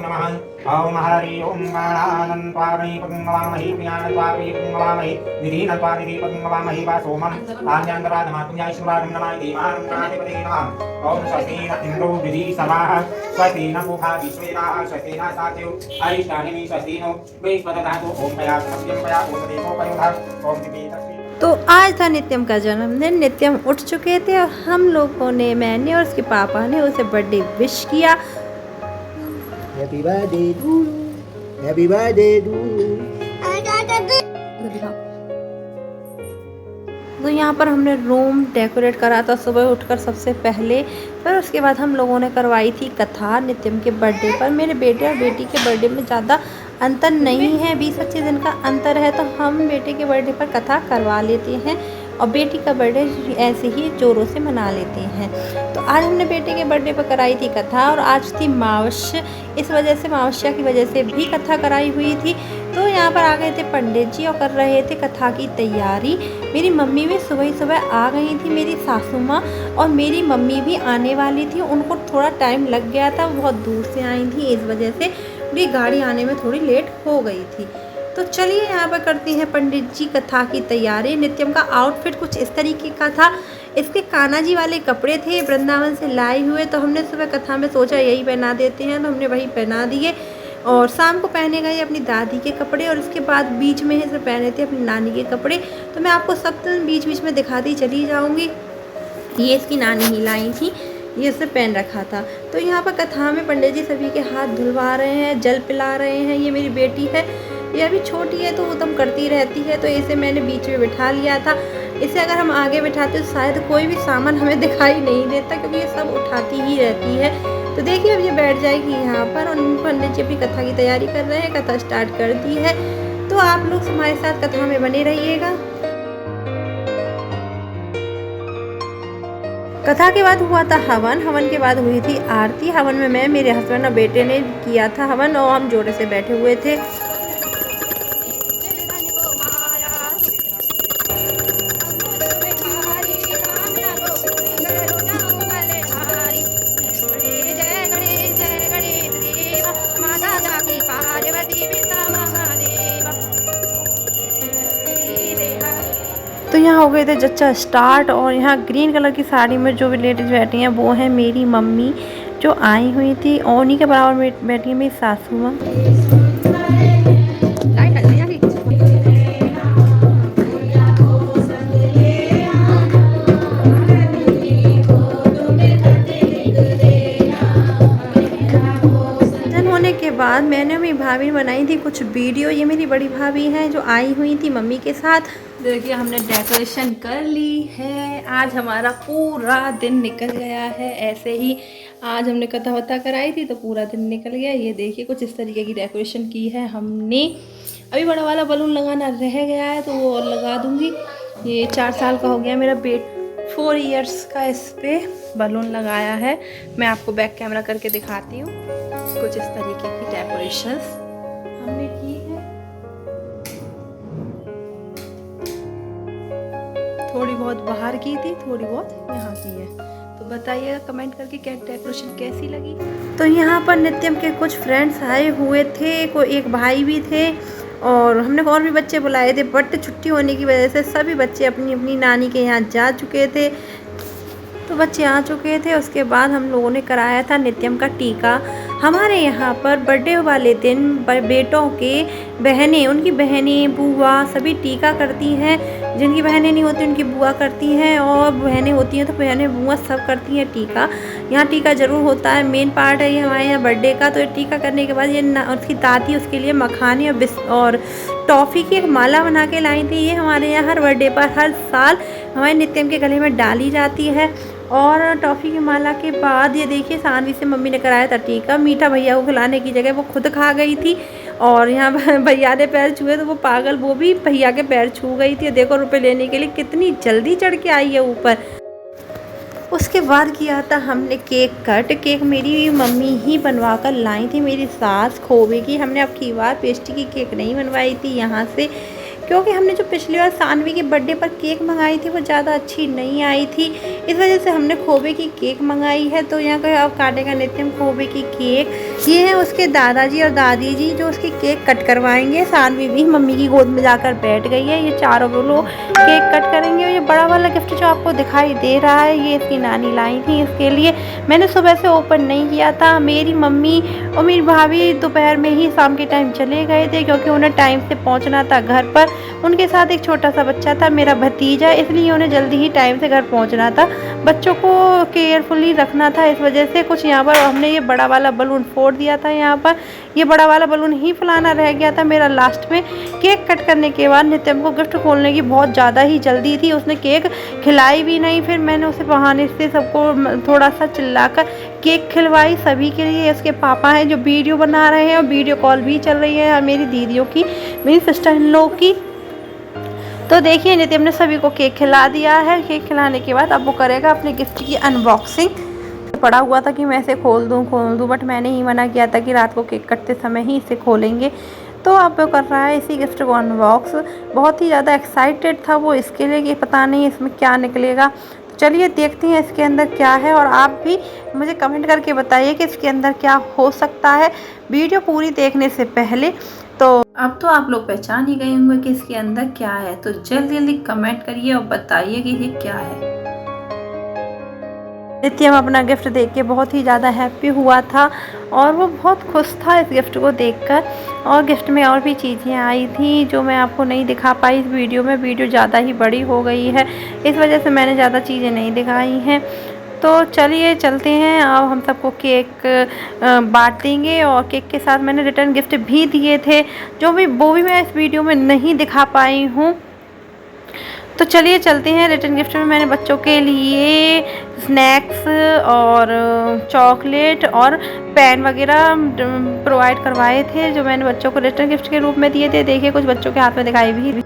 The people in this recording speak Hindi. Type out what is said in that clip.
नमः। ओम हरि ओम गणानन्त्वामहि पद्मवामहि प्रियानन्त्वामहि पद्मवामहि निधीनन्त्वानिधि पद्मवामहि वा सोमं आन्यान्तराधमातुञ्जायश्वराधं नमामि देवानं गणाधिपते नमः। ओम स्वस्ति न इन्द्रो विधि सवाः स्वस्ति न पूषा विश्वेदाः स्वस्ति न सात्यो अरिष्टानिमि स्वस्ति नो बृहस्पतिर्दधातु। ओम पया सत्यं पया ओषधेमोपयोधः। ओम दिवे तस्मै। तो आज था नित्यम का जन्मदिन। नित्यम उठ चुके थे और हम लोगों ने, मैंने और उसके पापा ने उसे बर्थडे विश किया। Happy birthday to you, happy birthday to you. तो यहाँ पर हमने रूम डेकोरेट करा था सुबह उठकर सबसे पहले। फिर उसके बाद हम लोगों ने करवाई थी कथा नित्यम के बर्थडे पर। मेरे बेटे और बेटी के बर्थडे में ज़्यादा अंतर नहीं है, 20-25 दिन का अंतर है, तो हम बेटे के बर्थडे पर कथा करवा लेते हैं और बेटी का बर्थडे ऐसे ही जोरों से मना लेते हैं। तो आज हमने बेटे के बर्थडे पर कराई थी कथा और आज थी मावस्य, इस वजह से मावस्या की वजह से भी कथा कराई हुई थी। तो यहाँ पर आ गए थे पंडित जी और कर रहे थे कथा की तैयारी। मेरी मम्मी भी सुबह ही सुबह आ गई थी, मेरी सासू माँ और मेरी मम्मी भी आने वाली थी। उनको थोड़ा टाइम लग गया था, बहुत दूर से आई थी, इस वजह से उनकी गाड़ी आने में थोड़ी लेट हो गई थी। तो चलिए यहाँ पर करते हैं पंडित जी कथा की तैयारी। नित्यम का आउटफिट कुछ इस तरीके का था। इसके कान्हा जी वाले कपड़े थे वृंदावन से लाए हुए, तो हमने सुबह कथा में सोचा यही पहना देते हैं, तो हमने वही पहना दिए। और शाम को पहने गए अपनी दादी के कपड़े और उसके बाद बीच में ही सब पहने थे अपनी नानी के कपड़े। तो मैं आपको सब बीच बीच में दिखाती चली जाऊँगी। ये इसकी नानी ही लाई थी, ये उसने पहन रखा था। तो यहाँ पर कथा में पंडित जी सभी के हाथ धुलवा रहे हैं, जल पिला रहे हैं। ये मेरी बेटी है, ये अभी छोटी है तो उदम करती रहती है, तो इसे मैंने बीच में बिठा लिया था। इसे अगर हम आगे बिठाते तो शायद कोई भी सामान हमें दिखाई नहीं देता, क्योंकि ये सब उठाती ही रहती है। तो देखिए अब ये बैठ जाएगी यहाँ पर और पंडित जी अपनी कथा की तैयारी कर रहे हैं। कथा स्टार्ट कर दी है, तो आप लोग हमारे साथ कथा में बने रहिएगा। कथा के बाद हुआ था हवन, हवन के बाद हुई थी आरती। हवन में मैं, मेरे हस्बैंड और बेटे ने किया था हवन और हम जोड़े से बैठे हुए थे। तो यहाँ हो गए थे जच्चा स्टार्ट और यहाँ ग्रीन कलर की साड़ी में जो लेडीज बैठी हैं वो है मेरी मम्मी जो आई हुई थी, और उन्हीं के बराबर में बैठी है मेरी सासू माँ। के बाद मैंने मेरी भाभी ने बनाई थी कुछ वीडियो। ये मेरी बड़ी भाभी हैं जो आई हुई थी मम्मी के साथ। देखिए हमने डेकोरेशन कर ली है। आज हमारा पूरा दिन निकल गया है ऐसे ही। आज हमने कथा वथा कराई थी तो पूरा दिन निकल गया। ये देखिए कुछ इस तरीके की डेकोरेशन की है हमने। अभी बड़ा वाला बलून लगाना रह गया है तो वो और लगा दूँगी। ये 4 साल का हो गया मेरा 4 इयर्स का इस पर बलून लगाया है। मैं आपको बैक कैमरा करके दिखाती हूँ। कुछ इस तरीके की डेकोरेशंस हमने की है। थोड़ी बहुत बाहर की थी, थोड़ी बहुत यहाँ की है। तो बताइएगा कमेंट करके क्या डेकोरेशन कैसी लगी। तो यहाँ पर नित्यम के कुछ फ्रेंड्स आए हुए थे, कोई एक भाई भी थे और हमने और भी बच्चे बुलाए थे, बट छुट्टी होने की वजह से सभी बच्चे अपनी अपनी नानी के यहाँ जा चुके थे। तो बच्चे आ चुके थे। उसके बाद हम लोगों ने कराया था नित्यम का टीका। हमारे यहाँ पर बर्थडे वाले दिन बेटों के बहनें, उनकी बहनें, बुआ सभी टीका करती हैं। जिनकी बहनें नहीं होती उनकी बुआ करती हैं, और बहनें होती हैं तो बहनें बुआ सब करती हैं टीका। यहाँ टीका ज़रूर होता है, मेन पार्ट है ये हमारे यहाँ बर्थडे का। तो ये टीका करने के बाद ये उसकी दादी उसके लिए मखाने और टॉफ़ी की एक माला बना के लाई थी। ये हमारे यहाँ हर बर्थडे पर हर साल हमारे नित्यम के गले में डाली जाती है। और टॉफ़ी की माला के बाद ये देखिए सानवी से मम्मी ने कराया था टीका। मीठा भैया को खिलाने की जगह वो खुद खा गई थी, और यहाँ भैया ने पैर छुए तो वो पागल वो भी भैया के पैर छू गई थी। देखो रुपए लेने के लिए कितनी जल्दी चढ़ के आई है ऊपर। उसके बाद किया था हमने केक कट। केक मेरी मम्मी ही बनवा कर लाई थी, मेरी सास खोवे की। हमने अब की बार पेस्ट्री की केक नहीं बनवाई थी यहाँ से, क्योंकि हमने जो पिछली बार सानवी के बर्थडे पर केक मंगाई थी वो ज़्यादा अच्छी नहीं आई थी, इस वजह से हमने खोबे की केक मंगाई है। तो यहाँ का अब काटेगा नित्यम खोबे की केक। ये है उसके दादाजी और दादी जी जो उसकी केक कट करवाएंगे। सानवी भी मम्मी की गोद में जाकर बैठ गई है। ये चारों लोग केक कट करेंगे। और ये बड़ा वाला गिफ्ट जो आपको दिखाई दे रहा है ये इसकी नानी लाई थी इसके लिए। मैंने सुबह से ओपन नहीं किया था। मेरी मम्मी और मेरी भाभी दोपहर में ही शाम के टाइम चले गए थे क्योंकि उन्हें टाइम से पहुंचना था घर पर। उनके साथ एक छोटा सा बच्चा था मेरा भतीजा, इसलिए उन्हें जल्दी ही टाइम से घर पहुंचना था। बच्चों को केयरफुली रखना था, इस वजह से कुछ यहाँ पर हमने ये बड़ा वाला बलून फोड़ दिया था। यहाँ पर ये बड़ा वाला बलून ही फुलाना रह गया था मेरा लास्ट में। केक कट करने के बाद नित्यम को गिफ्ट खोलने की बहुत ज़्यादा ही जल्दी थी, उसने केक खिलाई भी नहीं। फिर मैंने उसे बहाने से सबको थोड़ा सा चिल्लाकर केक खिलवाई सभी के लिए। उसके पापा हैं जो वीडियो बना रहे हैं और वीडियो कॉल भी चल रही है मेरी दीदियों की, मेरी सिस्टर इन लोग की। तो देखिए नितिन ने सभी को केक खिला दिया है। केक खिलाने के बाद अब वो करेगा अपने गिफ्ट की अनबॉक्सिंग। पड़ा हुआ था कि मैं इसे खोल दूँ, बट मैंने ही मना किया था कि रात को केक कटते समय ही इसे खोलेंगे। तो अब वो कर रहा है इसी गिफ्ट को अनबॉक्स। बहुत ही ज़्यादा एक्साइटेड था वो इसके लिए कि पता नहीं इसमें क्या निकलेगा। तो चलिए देखते हैं इसके अंदर क्या है और आप भी मुझे कमेंट करके बताइए कि इसके अंदर क्या हो सकता है वीडियो पूरी देखने से पहले। तो अब तो आप लोग पहचान ही गए होंगे कि इसके अंदर क्या है। तो जल्दी जल्दी कमेंट करिए और बताइए कि ये क्या है। नित्यम अपना गिफ्ट देख के बहुत ही ज़्यादा हैप्पी हुआ था और वो बहुत खुश था इस गिफ्ट को देखकर। और गिफ्ट में और भी चीज़ें आई थी जो मैं आपको नहीं दिखा पाई इस वीडियो में। वीडियो ज़्यादा ही बड़ी हो गई है, इस वजह से मैंने ज़्यादा चीज़ें नहीं दिखाई हैं। तो चलिए चलते हैं। अब हम सबको केक बांट देंगे और केक के साथ मैंने रिटर्न गिफ्ट भी दिए थे जो भी वो भी मैं इस वीडियो में नहीं दिखा पाई हूँ। तो चलिए चलते हैं। रिटर्न गिफ्ट में मैंने बच्चों के लिए स्नैक्स और चॉकलेट और पेन वगैरह प्रोवाइड करवाए थे जो मैंने बच्चों को रिटर्न गिफ्ट के रूप में दिए थे। देखिए कुछ बच्चों के हाथ में दिखाई भी